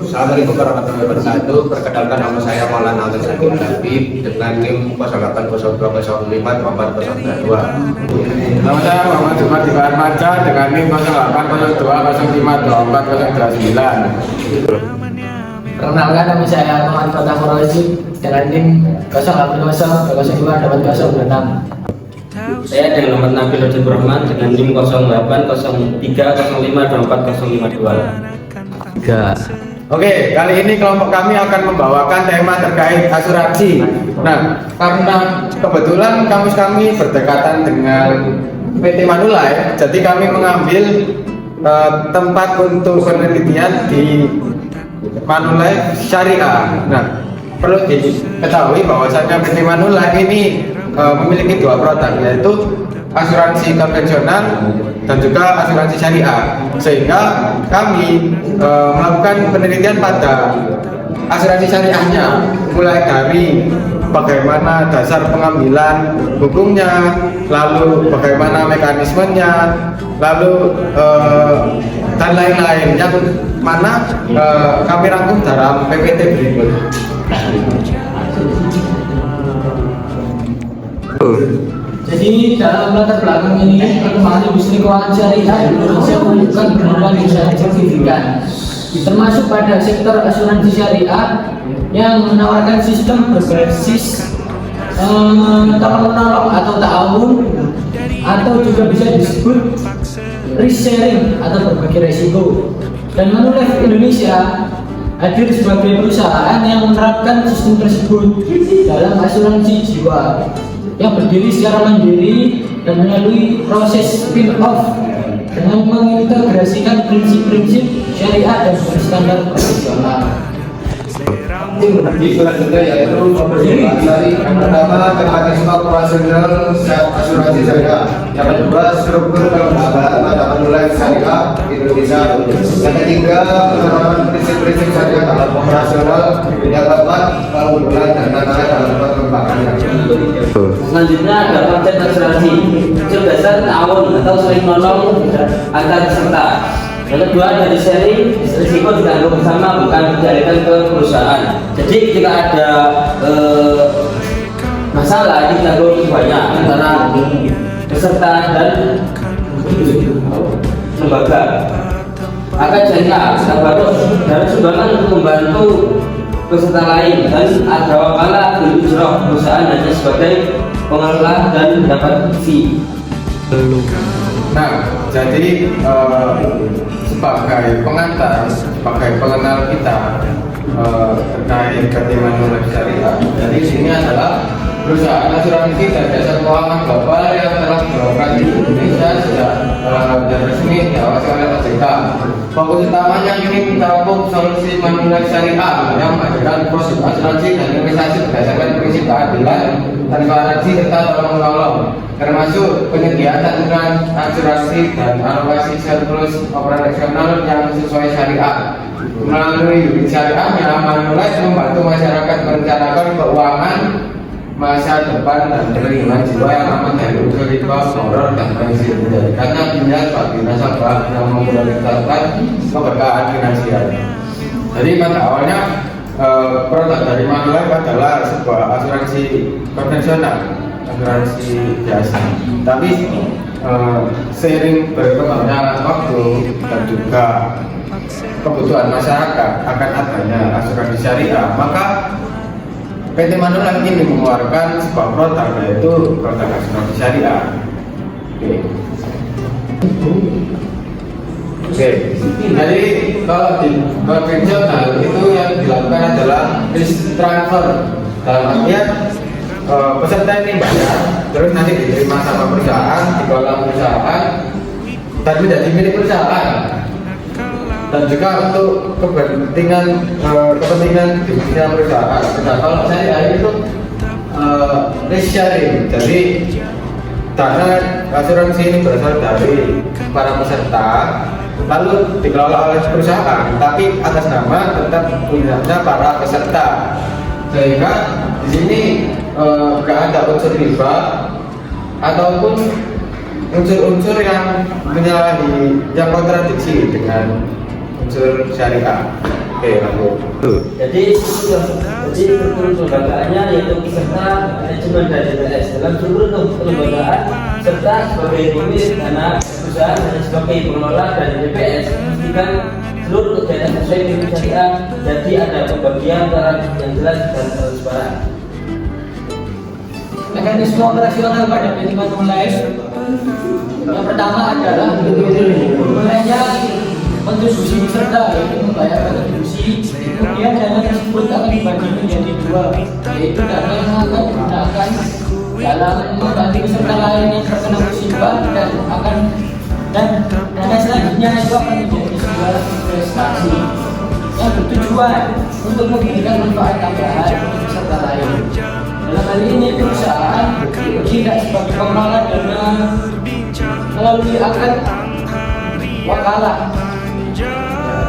Assalamualaikum warahmatullahi wabarakatuh. Perkenalkan, nama saya Maulana Ahmad Syakir Habib dengan NIM 0802024402. Nama saya Muhammad Jumat Dibahan Maca dengan NIM 08020549. Perkenalkan, nama saya Muhammad Fatah Farazi dengan NIM 08022026. Saya dengan nomor Nabil Rajab Rahman dengan NIM 0803052402. Oke, kali ini kelompok kami akan membawakan tema terkait asuransi. Nah, karena kebetulan kampus kami berdekatan dengan PT Manulife, jadi kami mengambil tempat untuk penelitian di Manulife Syariah. Nah, perlu diketahui bahwasanya PT Manulife ini memiliki dua produk, yaitu asuransi konvensional dan juga asuransi syariah, sehingga kami melakukan penelitian pada asuransi syariahnya, mulai dari bagaimana dasar pengambilan hukumnya, lalu bagaimana mekanismenya, lalu dan lain-lain yang mana kami rangkum dalam PPT berikut. Jadi dalam latar belakang ini, perkembangan industri keuangan syariah di Indonesia menunjukkan berbagai signifikan, termasuk pada sektor asuransi syariah yang menawarkan sistem berbasis tolong-menolong atau ta'awun, atau juga bisa disebut risk sharing atau berbagi resiko. Dan Manulife Indonesia hadir sebagai perusahaan yang menerapkan sistem tersebut dalam asuransi jiwa yang berdiri secara mandiri dan melalui proses spin-off dengan mengintegrasikan prinsip-prinsip syariah dan standar profesional. Di selanjutnya yaitu dari yang pertama mekanisme operasional asuransi syariah, yang kedua struktur kelembagaan pada Manulife Syariah Indonesia, yang ketiga penerapan prinsip-prinsip syariah dalam operasional, yang keempat keunggulan dan tantangan dalam pengembangannya. Selanjutnya ada konsep asuransi berdasar ta'awun atau saling menolong antar peserta. Yang kedua dari sharing, risiko ditanggung bersama, bukan dikendalikan ke perusahaan. Jadi ketika ada masalah, ini ditanggung semuanya antara peserta dan lembaga. Akan jadinya baru dari sumbangan untuk membantu peserta lain, dan ada wakala berujroh perusahaan hanya sebagai pengelola dan mendapat fee. Nah, jadi sebagai pengantar, sebagai pengenal kita terkait PT Manulife Syariah, jadi ini adalah perusahaan asuransi dan jasa keuangan global yang telah beroperasi di Indonesia sejak dan resmi diawasi oleh OJK. Fokus utamanya ini mencakup solusi Manulife Syariah yang menghadirkan produk asuransi dan investasi berdasarkan prinsip keadilan, transparansi serta tolong-menolong, termasuk penyediaan santunan asuransi dan alokasi surplus operasional yang sesuai syariah. Melalui unit syariahnya, Manulife membantu masyarakat merencanakan keuangan masa depan dan perlindungan jiwa yang aman dari unsur riba, horor, dan prinsip, menjadikannya pilihan bagi nasabah yang memprioritaskan keberkahan finansial. Jadi pada awalnya produk dari Manulife adalah sebuah asuransi konvensional, asuransi biasa, tapi seiring berkembangnya waktu dan juga kebutuhan masyarakat akan adanya asuransi syariah, maka PT Manulife ini mengeluarkan sebuah produk, yaitu produk asuransi syariah. Oke. Jadi kalau di konvensional itu yang dilakukan adalah risk transfer, dalam artian peserta ini bayar, terus nanti diterima sama perusahaan, dikelola perusahaan dan menjadi milik perusahaan, dan juga untuk kepentingan bisnisnya perusahaan. Nah, kalau saya itu risk sharing, jadi dana asuransi ini berasal dari para peserta, lalu dikelola oleh perusahaan, tapi atas nama tetap punyanya para peserta, sehingga di sini nggak ada unsur riba ataupun unsur-unsur yang menyalahi, yang kontradiksi dengan unsur syariah. Oke, lalu. Jadi struktur kelembagaannya yaitu peserta, manajemen dan DPS. Dalam struktur kelembagaan serta sebagai pemilik dana perusahaan dan sebagai pengelola dan DPS memastikan seluruh kegiatan sesuai dengan syariah. Jadi ada pembagian peran yang jelas dan transparan. Mekanisme operasional pada manajemen online yang pertama adalah mulainya kontribusi peserta, yaitu membayar kontribusi. Kemudian dana tersebut akan dibagi menjadi dua, yaitu dana yang akan digunakan dalam membantu peserta lain yang terkena musibah dan dana selanjutnya itu akan menjadi sebuah investasi yang bertujuan untuk memberikan manfaat tambahan untuk peserta lain. Dalam hal ini perusahaan tidak sebagai pengelola dana melalui akad wakalah.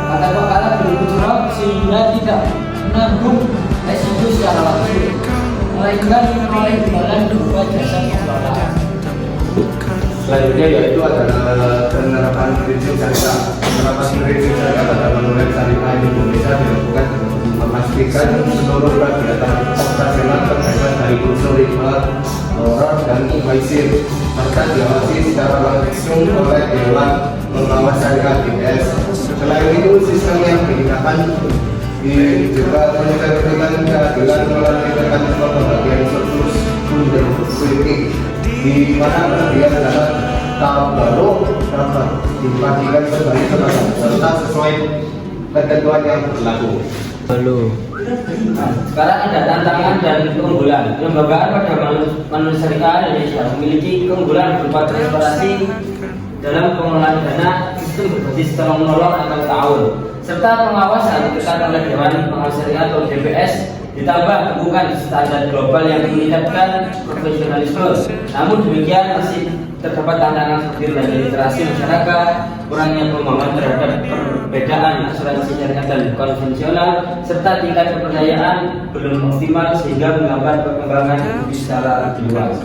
Akad wakalah berujung sehingga tidak menanggung resiko secara langsung, melainkan memperoleh imbalan berupa jasa pembalaan. Selanjutnya yaitu adalah penerapan prinsip syariah. Penerapan prinsip syariah pada bangunan syariah di Indonesia dilakukan untuk memastikan seluruh kegiatan operasional terkait dari unsur riba, moral dan maisir serta diawasi secara langsung oleh Dewan Pengawas Syariah DPS. Selain itu, sistem yang digunakan juga mencerminkan keadilan melalui mekanisme pembagian surplus dan politik, di mana pembagian dana tahun baru dapat dibagikan sebagai sebagian serta sesuai ketentuan yang berlaku. Sekarang ada tantangan dan keunggulan. Kelembagaan pada manusia syariah Indonesia memiliki keunggulan berupa transparansi dalam pengelolaan dana, sistem berbasis tolong menolong atau ta'awun, serta pengawasan ketat oleh Dewan Pengawas Syariah atau DPS, ditambah temukan standar global yang meningkatkan profesionalisme. Namun demikian masih terdapat tantangan seperti rendah literasi masyarakat, kurangnya pemahaman terhadap perbedaan asuransi syariah dan konvensional, serta tingkat kepercayaan belum optimal sehingga menghambat perkembangan ekonomi secara lebih luas.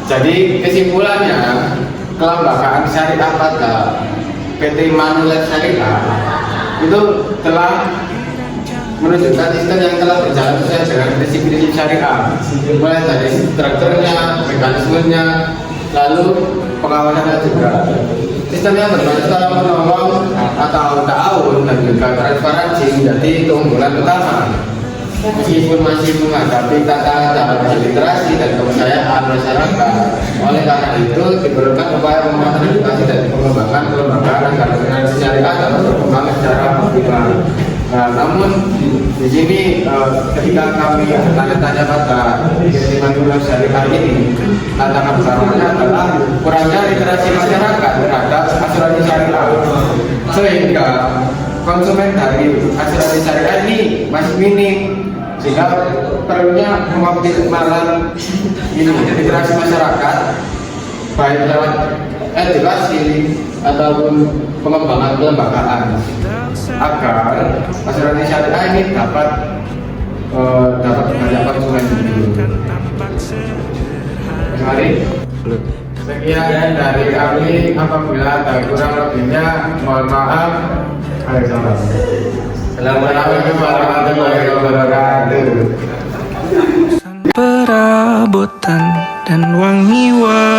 Jadi kesimpulannya, kelembagaan syariah pada PT Manulife Syariah itu telah menunjukkan sistem yang telah berjalan sesuai dengan prinsip-prinsip syariah, mulai dari strukturnya, mekanismenya, lalu pengawasannya juga. Sistem yang berbasis dalam menolong atau ta'awun dan juga transparansi menjadi keunggulan utama. Meskipun masih menghadapi tantangan literasi dan kepercayaan masyarakat, oleh karena itu diperlukan upaya penguatan edukasi dan pengembangan kelembagaan agar asuransi syariah dapat berkembang secara optimal. Nah, namun di sini ketika kami tanya-tanya pada Manulife Syariah ini, tantangan utamanya adalah kurangnya literasi masyarakat terhadap asuransi syariah, sehingga konsumen dari asuransi syariah ini masih minim, sehingga perlunya mengoptimalkan literasi masyarakat baik lewat edukasi ataupun pengembangan kelembagaan agar asuransi syariah ini dapat banyak konsumen. Mari. Sekian dari kami, apabila ada kurang lebihnya mohon maaf. Assalamualaikum warahmatullahi wabarakatuh. Perabotan dan wangi-wangi